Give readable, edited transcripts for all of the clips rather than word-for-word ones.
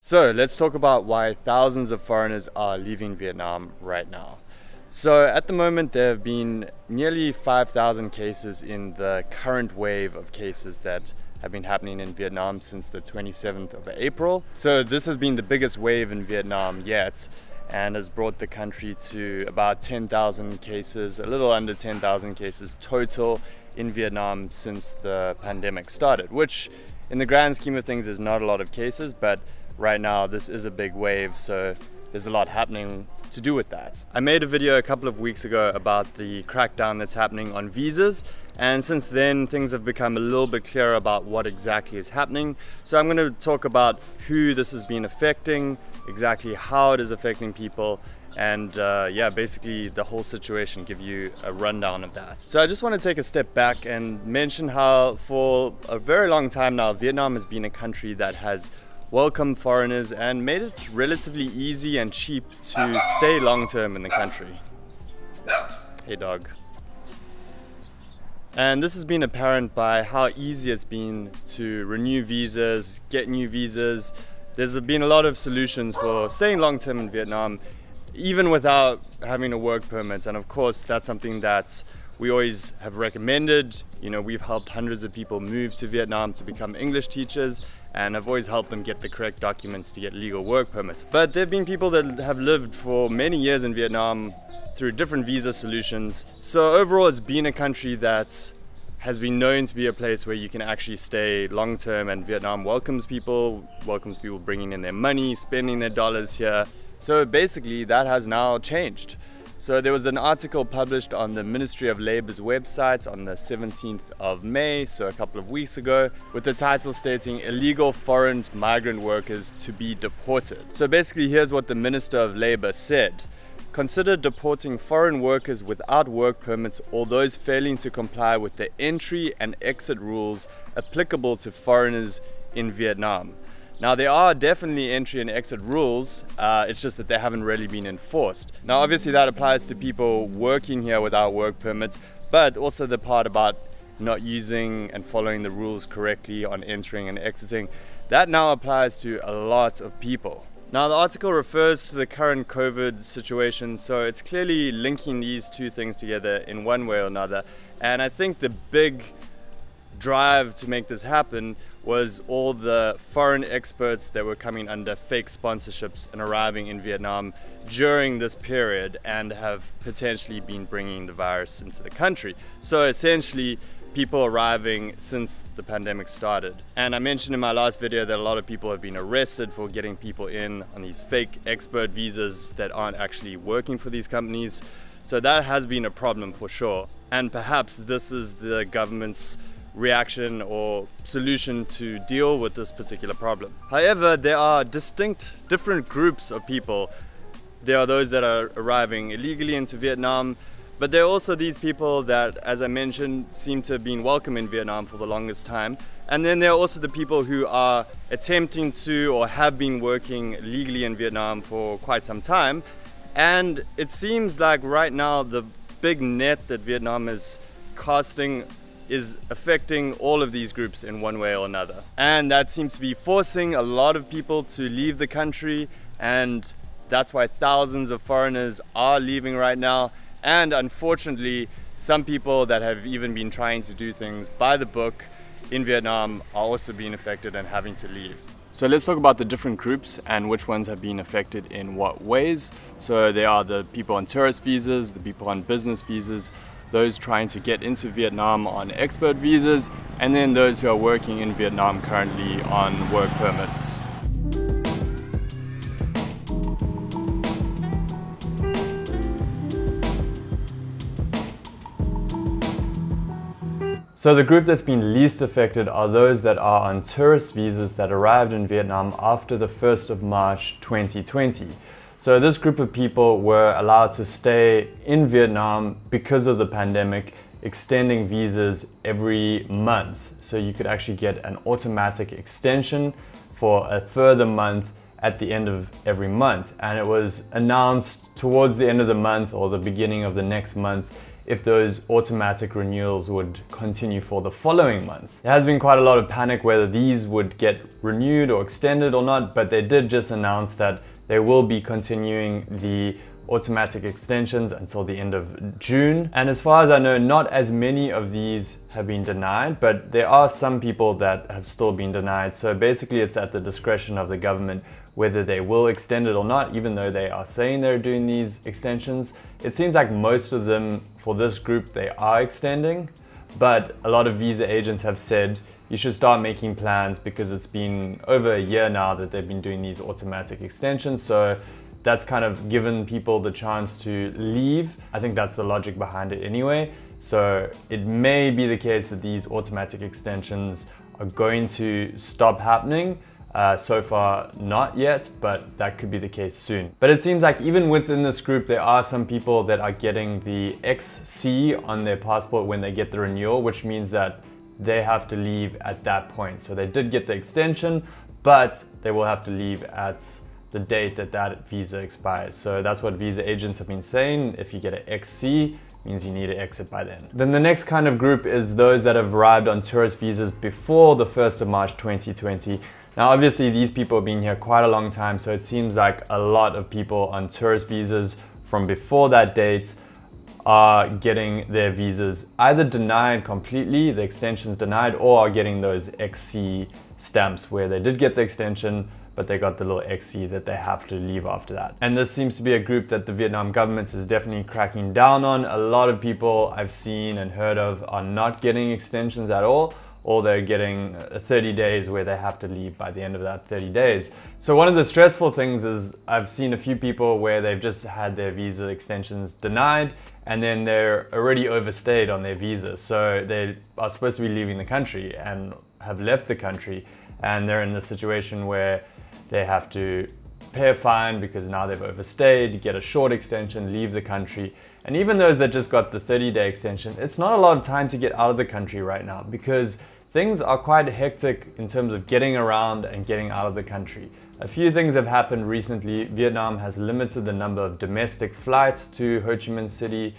So let's talk about why thousands of foreigners are leaving Vietnam right now. So at the moment there have been nearly 5,000 cases in the current wave of cases that have been happening in Vietnam since the 27th of April. So this has been the biggest wave in Vietnam yet and has brought the country to about 10,000 cases, a little under 10,000 cases total in Vietnam since the pandemic started, which in the grand scheme of things is not a lot of cases, but right now this is a big wave, so there's a lot happening to do with that. I made a video a couple of weeks ago about the crackdown that's happening on visas, and since then things have become a little bit clearer about what exactly is happening. So I'm going to talk about who this has been affecting, exactly how it is affecting people, and yeah, basically the whole situation, give you a rundown of that. So I just want to take a step back and mention how for a very long time now Vietnam has been a country that has welcomed foreigners and made it relatively easy and cheap to stay long-term in the country. Hey dog. And this has been apparent by how easy it's been to renew visas, get new visas. There's been a lot of solutions for staying long-term in Vietnam, even without having a work permit. And of course, that's something that we always have recommended. You know, we've helped hundreds of people move to Vietnam to become English teachers, and I've always helped them get the correct documents to get legal work permits. But there have been people that have lived for many years in Vietnam through different visa solutions. So overall, it's been a country that has been known to be a place where you can actually stay long term, and Vietnam welcomes people bringing in their money, spending their dollars here. So basically that has now changed. So there was an article published on the Ministry of Labor's website on the 17th of May, so a couple of weeks ago, with the title stating illegal foreign migrant workers to be deported. So basically here's what the Minister of Labor said. Consider deporting foreign workers without work permits or those failing to comply with the entry and exit rules applicable to foreigners in Vietnam. Now there are definitely entry and exit rules, it's just that they haven't really been enforced. Now obviously that applies to people working here without work permits, but also the part about not using and following the rules correctly on entering and exiting, that now applies to a lot of people. Now the article refers to the current COVID situation, so it's clearly linking these two things together in one way or another. And I think the big drive to make this happen was all the foreign experts that were coming under fake sponsorships and arriving in Vietnam during this period and have potentially been bringing the virus into the country. So essentially people arriving since the pandemic started. And I mentioned in my last video that a lot of people have been arrested for getting people in on these fake expert visas that aren't actually working for these companies. So that has been a problem for sure. And perhaps this is the government's reaction or solution to deal with this particular problem. However, there are different groups of people. There are those that are arriving illegally into Vietnam, but there are also these people that, as I mentioned, seem to have been welcome in Vietnam for the longest time. And then there are also the people who are attempting to or have been working legally in Vietnam for quite some time. And it seems like right now the big net that Vietnam is casting is affecting all of these groups in one way or another. And that seems to be forcing a lot of people to leave the country, and that's why thousands of foreigners are leaving right now. And unfortunately, some people that have even been trying to do things by the book in Vietnam are also being affected and having to leave. So let's talk about the different groups and which ones have been affected in what ways. So there are the people on tourist visas, the people on business visas, those trying to get into Vietnam on expert visas, and then those who are working in Vietnam currently on work permits. So the group that's been least affected are those that are on tourist visas that arrived in Vietnam after the 1st of March 2020. So this group of people were allowed to stay in Vietnam because of the pandemic, extending visas every month. So you could actually get an automatic extension for a further month at the end of every month. And it was announced towards the end of the month or the beginning of the next month if those automatic renewals would continue for the following month. There has been quite a lot of panic whether these would get renewed or extended or not, but they did just announce that they will be continuing the automatic extensions until the end of June. And as far as I know, not as many of these have been denied, but there are some people that have still been denied. So basically it's at the discretion of the government whether they will extend it or not, even though they are saying they're doing these extensions. It seems like most of them for this group, they are extending, but a lot of visa agents have said you should start making plans because it's been over a year now that they've been doing these automatic extensions. So that's kind of given people the chance to leave. I think that's the logic behind it anyway. So it may be the case that these automatic extensions are going to stop happening. So far, not yet, but that could be the case soon. But it seems like even within this group, there are some people that are getting the XC on their passport when they get the renewal, which means that they have to leave at that point. So they did get the extension, but they will have to leave at the date that that visa expires. So that's what visa agents have been saying. If you get an XC, means you need to exit by then. Then the next kind of group is those that have arrived on tourist visas before the 1st of March 2020. Now, obviously, these people have been here quite a long time, so it seems like a lot of people on tourist visas from before that date are getting their visas either denied completely, the extension's denied, or are getting those XC stamps where they did get the extension, but they got the little XC that they have to leave after that. And this seems to be a group that the Vietnam government is definitely cracking down on. A lot of people I've seen and heard of are not getting extensions at all, or they're getting 30 days where they have to leave by the end of that 30 days. So one of the stressful things is I've seen a few people where they've just had their visa extensions denied and then they're already overstayed on their visa. So they are supposed to be leaving the country and have left the country, and they're in a situation where they have to pay a fine because now they've overstayed, get a short extension, leave the country. And even those that just got the 30-day extension, it's not a lot of time to get out of the country right now because things are quite hectic in terms of getting around and getting out of the country. A few things have happened recently. Vietnam has limited the number of domestic flights to Ho Chi Minh City.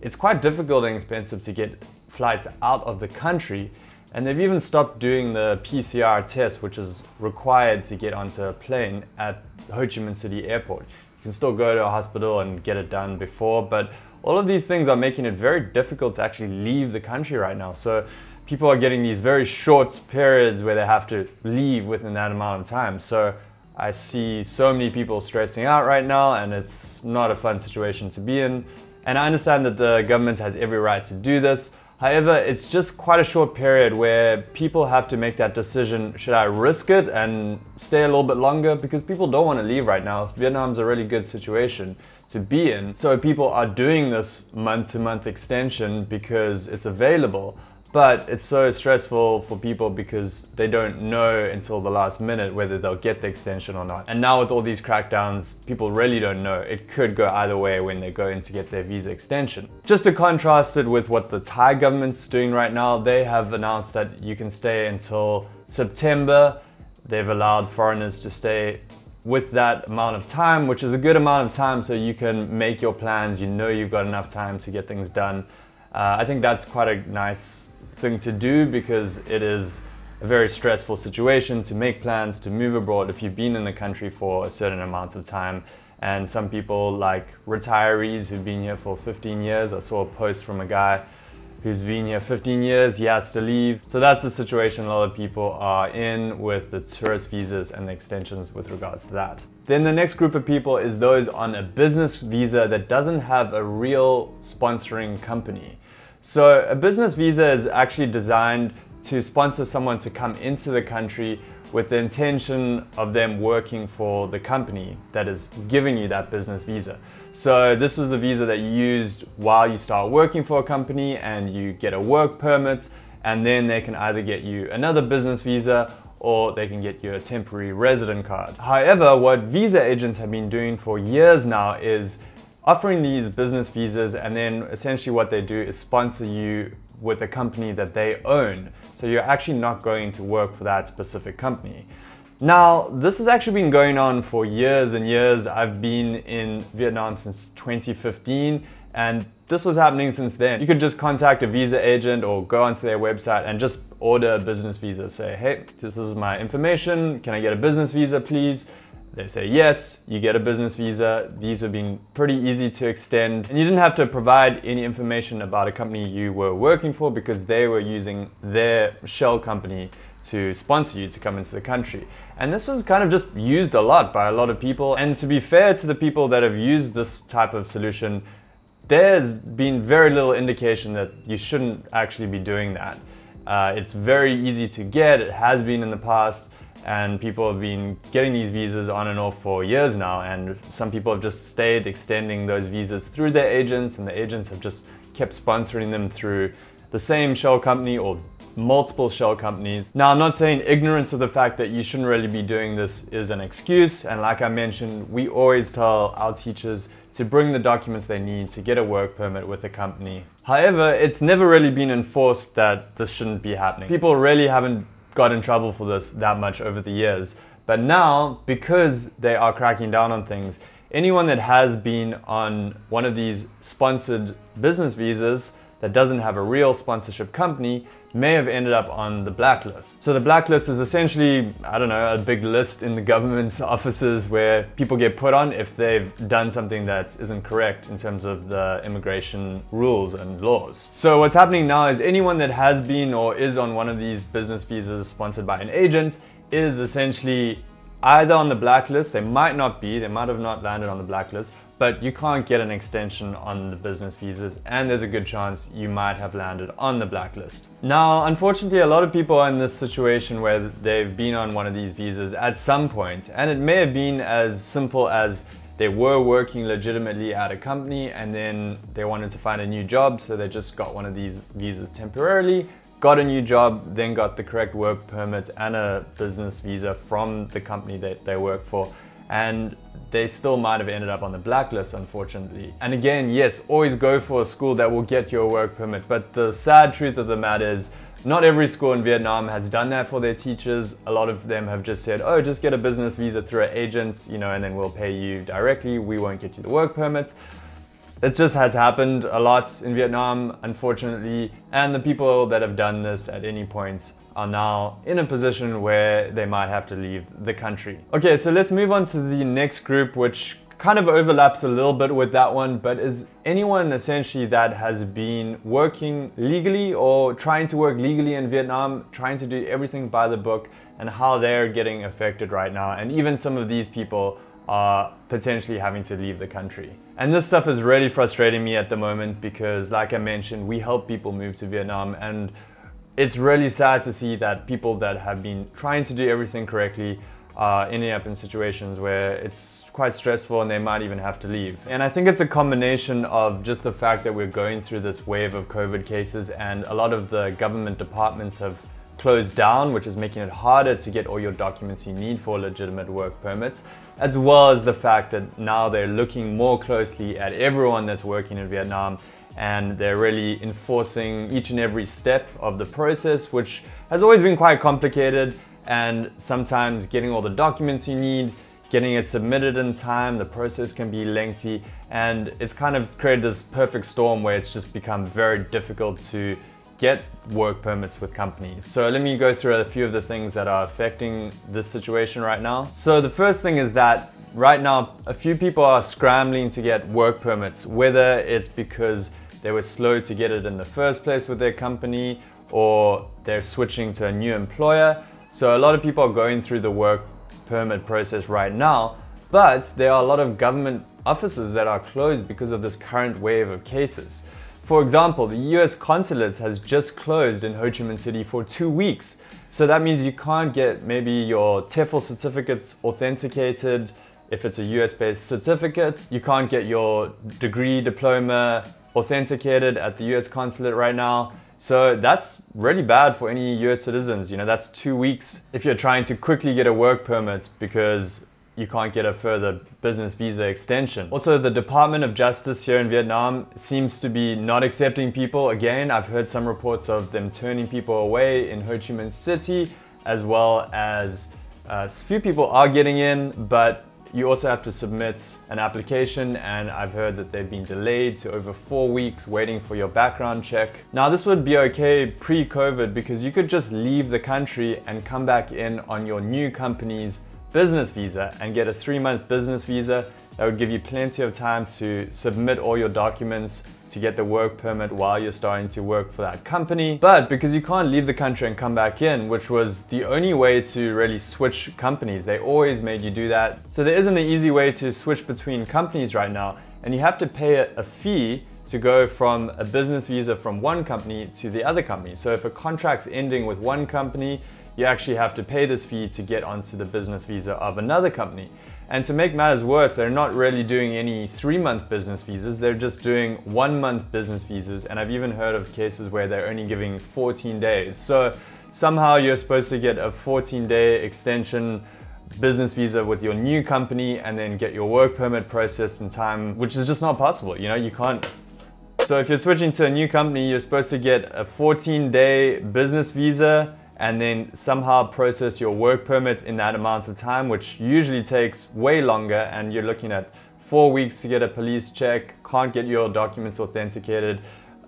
It's quite difficult and expensive to get flights out of the country. And they've even stopped doing the PCR test, which is required to get onto a plane at Ho Chi Minh City Airport. You can still go to a hospital and get it done before, but all of these things are making it very difficult to actually leave the country right now. So people are getting these very short periods where they have to leave within that amount of time. So I see so many people stressing out right now, and it's not a fun situation to be in. And I understand that the government has every right to do this. However, it's just quite a short period where people have to make that decision. Should I risk it and stay a little bit longer? Because people don't want to leave right now. Vietnam's a really good situation to be in. So people are doing this month-to-month extension because it's available. But it's so stressful for people because they don't know until the last minute whether they'll get the extension or not. And now with all these crackdowns, people really don't know. It could go either way when they go in to get their visa extension. Just to contrast it with what the Thai government's doing right now, they have announced that you can stay until September. They've allowed foreigners to stay with that amount of time, which is a good amount of time so you can make your plans. You know you've got enough time to get things done. I think that's quite a nice thing to do because it is a very stressful situation to make plans to move abroad if you've been in the country for a certain amount of time. And some people, like retirees who've been here for 15 years, I saw a post from a guy who's been here 15 years, he has to leave. So that's the situation a lot of people are in with the tourist visas and the extensions with regards to that. Then the next group of people is those on a business visa that doesn't have a real sponsoring company. So a business visa is actually designed to sponsor someone to come into the country with the intention of them working for the company that is giving you that business visa. So this was the visa that you used while you start working for a company and you get a work permit, and then they can either get you another business visa or they can get you a temporary resident card. However, what visa agents have been doing for years now is offering these business visas, and then essentially what they do is sponsor you with a company that they own. So you're actually not going to work for that specific company. Now, this has actually been going on for years and years. I've been in Vietnam since 2015, and this was happening since then. You could just contact a visa agent or go onto their website and just order a business visa. Say, hey, this is my information. Can I get a business visa, please? They say yes, you get a business visa. These have been pretty easy to extend. And you didn't have to provide any information about a company you were working for because they were using their shell company to sponsor you to come into the country. And this was kind of just used a lot by a lot of people. And to be fair to the people that have used this type of solution, there's been very little indication that you shouldn't actually be doing that. It's very easy to get, it has been in the past, and people have been getting these visas on and off for years now, and some people have just stayed extending those visas through their agents, and the agents have just kept sponsoring them through the same shell company or multiple shell companies. Now, I'm not saying ignorance of the fact that you shouldn't really be doing this is an excuse, and like I mentioned, we always tell our teachers to bring the documents they need to get a work permit with the company. However, it's never really been enforced that this shouldn't be happening. People really haven't got in trouble for this that much over the years. But now, because they are cracking down on things, anyone that has been on one of these sponsored business visas that doesn't have a real sponsorship company may have ended up on the blacklist. So the blacklist is essentially, I don't know, a big list in the government's offices where people get put on if they've done something that isn't correct in terms of the immigration rules and laws. So what's happening now is anyone that has been or is on one of these business visas sponsored by an agent is essentially either on the blacklist, they might not be, they might have not landed on the blacklist, but you can't get an extension on the business visas, and there's a good chance you might have landed on the blacklist. Now, unfortunately, a lot of people are in this situation where they've been on one of these visas at some point, and it may have been as simple as they were working legitimately at a company and then they wanted to find a new job, so they just got one of these visas temporarily, got a new job, then got the correct work permit and a business visa from the company that they work for, and they still might have ended up on the blacklist, unfortunately. And again, yes, always go for a school that will get you a work permit, but the sad truth of the matter is not every school in Vietnam has done that for their teachers. A lot of them have just said, oh, just get a business visa through an agent, you know, and then we'll pay you directly, we won't get you the work permit. It just has happened a lot in Vietnam, unfortunately, and the people that have done this at any point are now in a position where they might have to leave the country. Okay, so let's move on to the next group, which kind of overlaps a little bit with that one, but is anyone essentially that has been working legally or trying to work legally in Vietnam, trying to do everything by the book, and how they're getting affected right now. And even some of these people are potentially having to leave the country. And this stuff is really frustrating me at the moment because, like I mentioned, we help people move to Vietnam, and it's really sad to see that people that have been trying to do everything correctly are ending up in situations where it's quite stressful and they might even have to leave. And I think it's a combination of just the fact that we're going through this wave of COVID cases and a lot of the government departments have closed down, which is making it harder to get all your documents you need for legitimate work permits, as well as the fact that now they're looking more closely at everyone that's working in Vietnam, and they're really enforcing each and every step of the process, which has always been quite complicated, and sometimes getting all the documents you need, getting it submitted in time, the process can be lengthy, and it's kind of created this perfect storm where it's just become very difficult to get work permits with companies. So let me go through a few of the things that are affecting this situation right now. So the first thing is that right now a few people are scrambling to get work permits, whether it's because they were slow to get it in the first place with their company or they're switching to a new employer. So a lot of people are going through the work permit process right now, but there are a lot of government offices that are closed because of this current wave of cases. For example, the US consulate has just closed in Ho Chi Minh City for 2 weeks. So that means you can't get maybe your TEFL certificates authenticated if it's a US-based certificate. You can't get your degree, diploma authenticated at the US consulate right now. So that's really bad for any US citizens. You know, that's 2 weeks if you're trying to quickly get a work permit because you can't get a further business visa extension. Also, the Department of Justice here in Vietnam seems to be not accepting people. Again, I've heard some reports of them turning people away in Ho Chi Minh City, as well as a few people are getting in, but You also have to submit an application, and I've heard that they've been delayed to over 4 weeks waiting for your background check. Now this would be okay pre-COVID because you could just leave the country and come back in on your new company's business visa and get a 3-month business visa. That would give you plenty of time to submit all your documents to get the work permit while you're starting to work for that company. But because you can't leave the country and come back in, which was the only way to really switch companies, they always made you do that. So there isn't an easy way to switch between companies right now, and you have to pay a fee to go from a business visa from one company to the other company. So if a contract's ending with one company, you actually have to pay this fee to get onto the business visa of another company. And to make matters worse, they're not really doing any 3-month business visas, they're just doing 1-month business visas. And I've even heard of cases where they're only giving 14 days. So somehow you're supposed to get a 14-day extension business visa with your new company and then get your work permit processed in time, which is just not possible. You know, you can't. So if you're switching to a new company, you're supposed to get a 14-day business visa and then somehow process your work permit in that amount of time, which usually takes way longer, and you're looking at 4 weeks to get a police check, can't get your documents authenticated.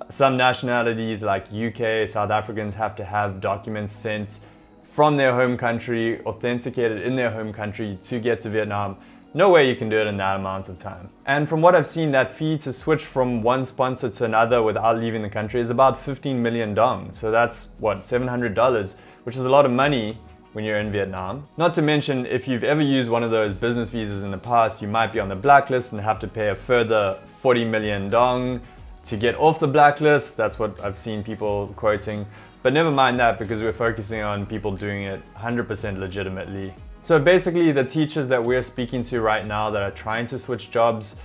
Some nationalities like UK, South Africans have to have documents sent from their home country, authenticated in their home country to get to Vietnam. No way you can do it in that amount of time. And from what I've seen, that fee to switch from one sponsor to another without leaving the country is about 15 million dong. So that's what, $700, which is a lot of money when you're in Vietnam. Not to mention, if you've ever used one of those business visas in the past, you might be on the blacklist and have to pay a further 40 million dong to get off the blacklist. That's what I've seen people quoting. But never mind that, because we're focusing on people doing it 100% legitimately. So basically, the teachers that we're speaking to right now that are trying to switch jobs,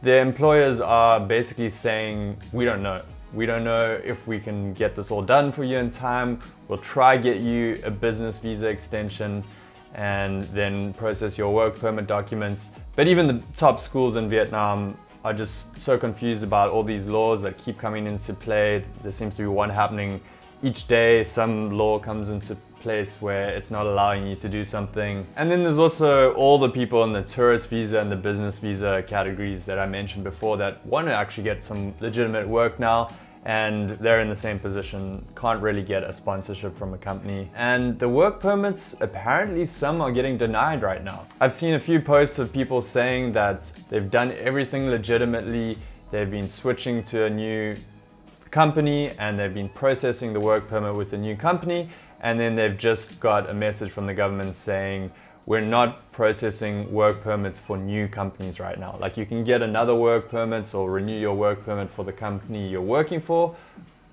their employers are basically saying, we don't know. We don't know if we can get this all done for you in time. We'll try get you a business visa extension and then process your work permit documents. But even the top schools in Vietnam are just so confused about all these laws that keep coming into play. There seems to be one happening each day. Some law comes into place where it's not allowing you to do something. And then there's also all the people in the tourist visa and the business visa categories that I mentioned before that want to actually get some legitimate work now, and they're in the same position, can't really get a sponsorship from a company. And the work permits, apparently some are getting denied right now. I've seen a few posts of people saying that they've done everything legitimately, they've been switching to a new company and they've been processing the work permit with a new company, and then they've just got a message from the government saying, we're not processing work permits for new companies right now. Like, you can get another work permit or renew your work permit for the company you're working for,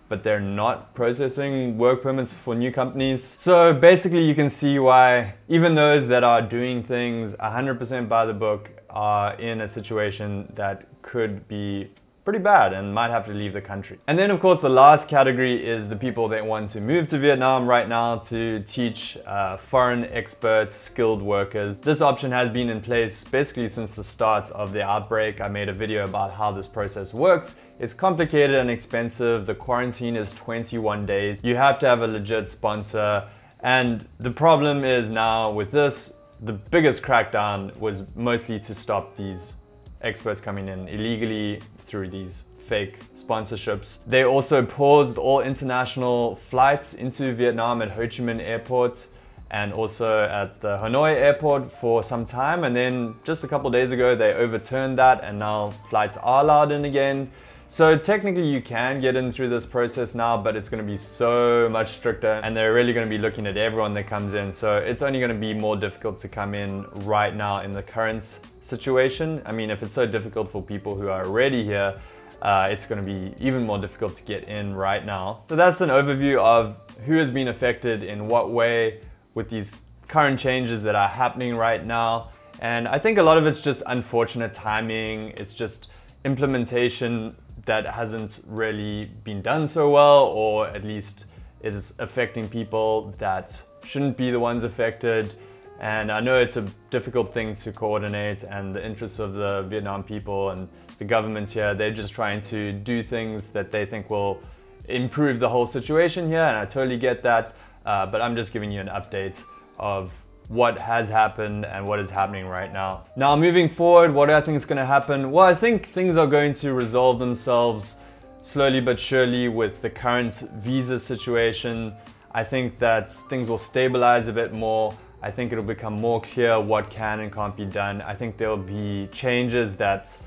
but they're not processing work permits for new companies. So basically you can see why even those that are doing things 100% by the book are in a situation that could be pretty bad and might have to leave the country. And then of course the last category is the people that want to move to Vietnam right now to teach foreign experts, skilled workers. This option has been in place basically since the start of the outbreak. I made a video about how this process works. It's complicated and expensive. The quarantine is 21 days. You have to have a legit sponsor. And the problem is now with this, the biggest crackdown was mostly to stop these experts coming in illegally through these fake sponsorships. They also paused all international flights into Vietnam at Ho Chi Minh Airport and also at the Hanoi Airport for some time. And then just a couple of days ago, they overturned that and now flights are allowed in again. So technically you can get in through this process now, but it's going to be so much stricter and they're really going to be looking at everyone that comes in. So it's only going to be more difficult to come in right now in the current situation. I mean, if it's so difficult for people who are already here, it's going to be even more difficult to get in right now. So that's an overview of who has been affected in what way with these current changes that are happening right now. And I think a lot of it's just unfortunate timing. It's just implementation that hasn't really been done so well, or at least it is affecting people that shouldn't be the ones affected. And I know it's a difficult thing to coordinate, and the interests of the Vietnam people and the government here, they're just trying to do things that they think will improve the whole situation here, and I totally get that. But I'm just giving you an update of what has happened and what is happening right now. Now, moving forward, what do I think is going to happen? Well, I think things are going to resolve themselves slowly but surely with the current visa situation. I think that things will stabilize a bit more. I think it'll become more clear what can and can't be done. I think there'll be changes that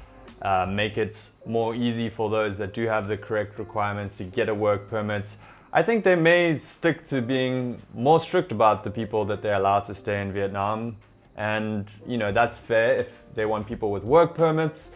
make it more easy for those that do have the correct requirements to get a work permit. I think they may stick to being more strict about the people that they're allowed to stay in Vietnam. And you know, that's fair. If they want people with work permits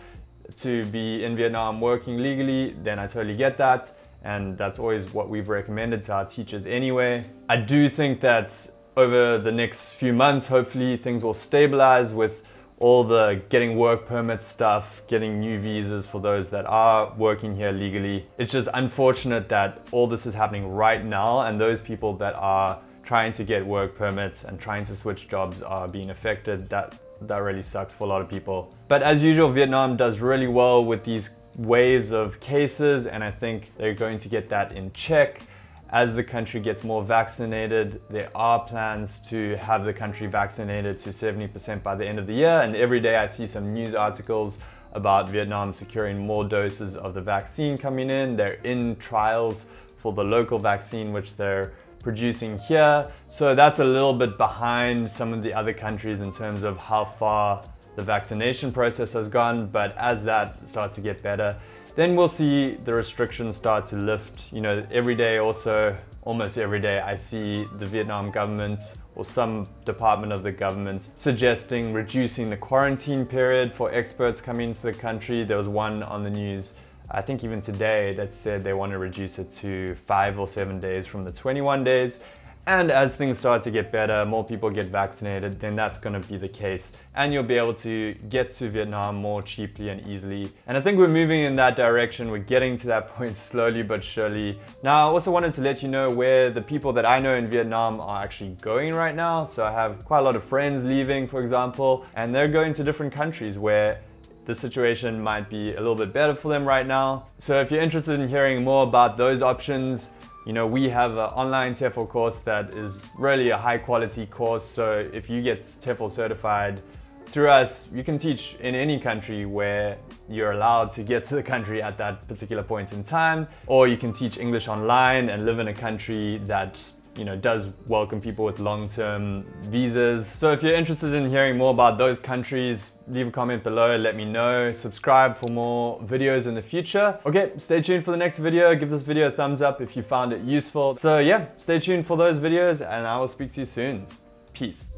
to be in Vietnam working legally, then I totally get that. And that's always what we've recommended to our teachers anyway. I do think that over the next few months, hopefully things will stabilize with all the getting work permit stuff, getting new visas for those that are working here legally. It's just unfortunate that all this is happening right now and those people that are trying to get work permits and trying to switch jobs are being affected. That really sucks for a lot of people. But as usual, Vietnam does really well with these waves of cases, and I think they're going to get that in check. As the country gets more vaccinated, there are plans to have the country vaccinated to 70% by the end of the year. And every day I see some news articles about Vietnam securing more doses of the vaccine coming in. They're in trials for the local vaccine, which they're producing here. So that's a little bit behind some of the other countries in terms of how far the vaccination process has gone. But as that starts to get better, then we'll see the restrictions start to lift. You know, every day also, almost every day, I see the Vietnam government or some department of the government suggesting reducing the quarantine period for experts coming into the country. There was one on the news, I think even today, that said they want to reduce it to 5 or 7 days from the 21 days. And as things start to get better, more people get vaccinated, then that's going to be the case. And you'll be able to get to Vietnam more cheaply and easily. And I think we're moving in that direction. We're getting to that point slowly but surely. Now, I also wanted to let you know where the people that I know in Vietnam are actually going right now. So I have quite a lot of friends leaving, for example, and they're going to different countries where the situation might be a little bit better for them right now. So if you're interested in hearing more about those options, you know, we have an online TEFL course that is really a high quality course. So if you get TEFL certified through us, you can teach in any country where you're allowed to get to the country at that particular point in time. Or you can teach English online and live in a country that, you know, does welcome people with long-term visas. So if you're interested in hearing more about those countries, leave a comment below, let me know. Subscribe for more videos in the future. Okay, stay tuned for the next video. Give this video a thumbs up if you found it useful. So yeah, stay tuned for those videos and I will speak to you soon. Peace.